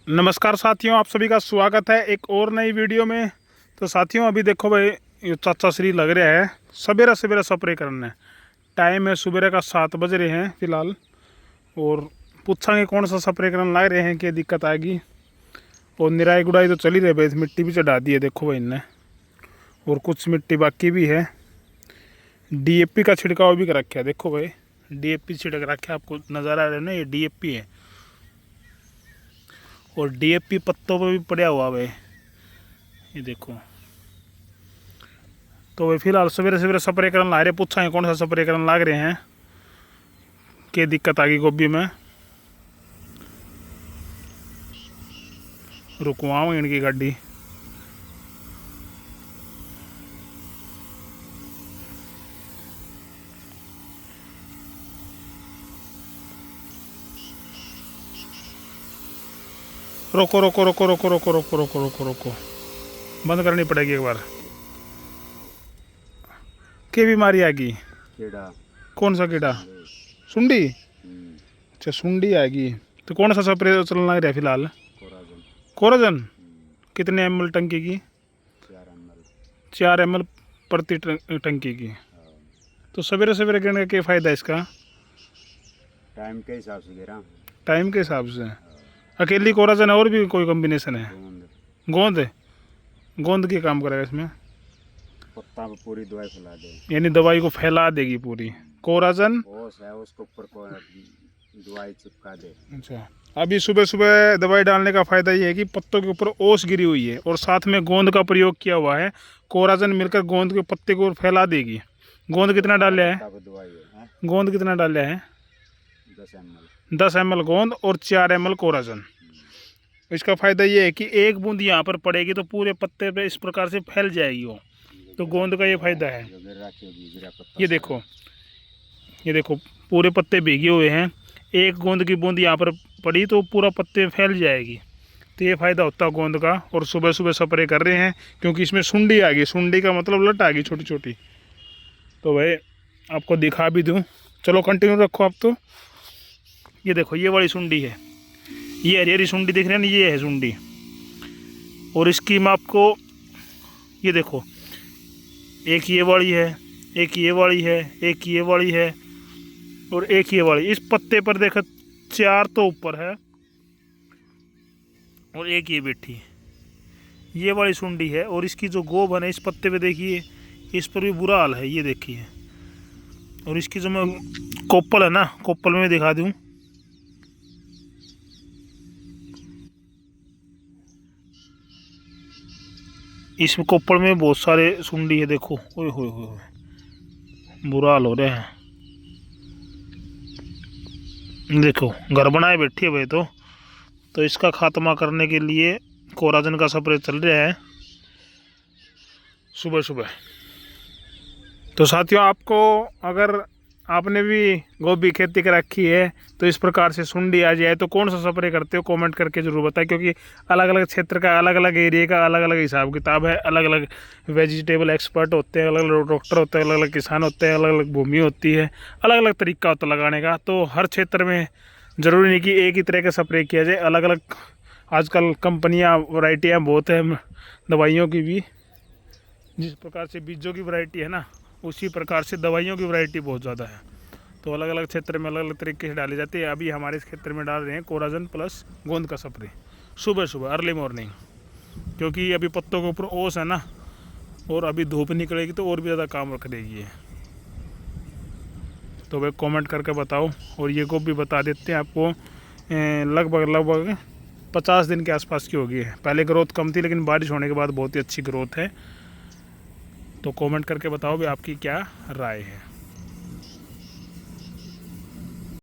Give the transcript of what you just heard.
नमस्कार साथियों, आप सभी का स्वागत है एक और नई वीडियो में। तो साथियों, अभी देखो भाई, ये चाचा श्री लग रहा है सवेरा सवेरा स्प्रे करने। टाइम है सुबह का 7 बज रहे हैं फ़िलहाल। और पूछांगे कौन सा स्प्रे करने लग रहे हैं, क्या दिक्कत आएगी। और निराई गुड़ाई तो चल ही रही भाई, मिट्टी भी चढ़ा दी है देखो भाई इनने, और कुछ मिट्टी बाकी भी है। DAP का छिड़काव भी कर रखा है देखो भाई, DAP छिड़क रखा है, आपको नज़र आ रहा है ना, ये DAP है। और DAP पत्तों पे भी पड़ा हुआ है, ये देखो। तो वे फिलहाल सवेरे सवेरे स्प्रे करने ला रहे, पूछा कौन सा स्प्रे करने लग रहे हैं, क्या दिक्कत आ गई गोभी में। रुकवाऊँ इनकी गाड़ी। रोको रोको रोको रोको रोको रोको रोको रोको रोको, बंद करनी पड़ेगी एक बार। क्या बीमारी आ गई? कीड़ा। कौन सा कीड़ा? सुंडी। अच्छा, सुंडी आएगी। तो कौन सा स्प्रे चलने लग रहा है फिलहाल? कोराजन। कितने ml टंकी की? 4 ml प्रति टंकी की। तो सवेरे सवेरे गिरने का क्या फ़ायदा है इसका? टाइम के हिसाब से गिरा। टाइम के हिसाब से अकेली कोराजन है, और भी कोई कॉम्बिनेशन है? गोंद है। गोंद की काम करेगा इसमें, पत्ता पे पूरी दवाई फैला दे, यानी दवाई को फैला देगी पूरी। कोराजन ओस है उसके ऊपर को दवाई चिपका दे। अच्छा, अभी सुबह सुबह दवाई डालने का फ़ायदा ये है कि पत्तों के ऊपर ओस गिरी हुई है और साथ में गोंद का प्रयोग किया हुआ है। कोराजन मिलकर गोंद के पत्ते को फैला देगी। गोंद कितना डाला है? दवाई है गोंद कितना डाला है? 10 ml गोंद और 4 ml कोराजन। इसका फ़ायदा ये है कि एक बूंद यहाँ पर पड़ेगी तो पूरे पत्ते पे इस प्रकार से फैल जाएगी वो। तो गोंद का ये फ़ायदा है। ये देखो, ये देखो, पूरे पत्ते भीगे हुए हैं। एक गोंद की बूंद यहाँ पर पड़ी तो पूरा पत्ते फैल जाएगी। तो ये फ़ायदा होता है गोंद का। और सुबह सुबह स्प्रे कर रहे हैं क्योंकि इसमें सुंडी आ गई। सुंडी का मतलब लट आ गई छोटी छोटी। तो भाई आपको दिखा भी दूँ, चलो कंटिन्यू रखो आप। तो ये देखो, ये वाली सुंडी है, ये हरी हरी सुंडी दिख रही है ना, ये है सुंडी। और इसकी मैं आपको, ये देखो, एक ये वाली है, एक ये वाली है, एक ये वाली है और एक ये वाली। इस पत्ते पर देखो 4 तो ऊपर है और एक ये बैठी है, ये वाली सुंडी है। और इसकी जो गोब है ना, इस पत्ते पे देखिए, इस पर भी बुरा हाल है, ये देखिए। और इसकी जो मैं कोप्पल है ना, कोप्पल में दिखा दूँ, इस कोप्पल में बहुत सारे सुंडी है देखो। ओए होए होए, बुरा हाल हो रहा है। देखो घर बनाए बैठी है भाई। तो इसका खात्मा करने के लिए कोराजन का स्प्रे चल रहा है सुबह सुबह। तो साथियों, आपको अगर आपने भी गोभी खेती कर रखी है तो इस प्रकार से सुंडी आ जाए तो कौन सा स्प्रे करते हो, कमेंट करके ज़रूर बताएं। क्योंकि अलग अलग क्षेत्र का, अलग अलग एरिया का अलग अलग हिसाब किताब है। अलग अलग वेजिटेबल एक्सपर्ट होते हैं, अलग अलग डॉक्टर होते हैं, अलग अलग किसान होते हैं, अलग अलग भूमि होती है, अलग अलग तरीका होता है लगाने का। तो हर क्षेत्र में ज़रूरी नहीं कि एक ही तरह का स्प्रे किया जाए। अलग अलग आजकल कंपनियाँ, वैरायटियाँ बहुत है दवाइयों की भी। जिस प्रकार से बीजों की वैरायटी है ना, उसी प्रकार से दवाइयों की वैरायटी बहुत ज़्यादा है। तो अलग अलग क्षेत्र में अलग अलग तरीके से डाली जाती है। अभी हमारे इस क्षेत्र में डाल रहे हैं कोराजन प्लस गोंद का स्प्रे सुबह सुबह अर्ली मॉर्निंग। क्योंकि अभी पत्तों के ऊपर ओस है ना, और अभी धूप निकलेगी तो और भी ज़्यादा काम रख देगी ये। तो भाई कमेंट करके बताओ। और ये को भी बता देते हैं आपको, लगभग 50 दिन के आसपास की होगी है। पहले ग्रोथ कम थी, लेकिन बारिश होने के बाद बहुत ही अच्छी ग्रोथ है। तो कमेंट करके बताओ भी आपकी क्या राय है।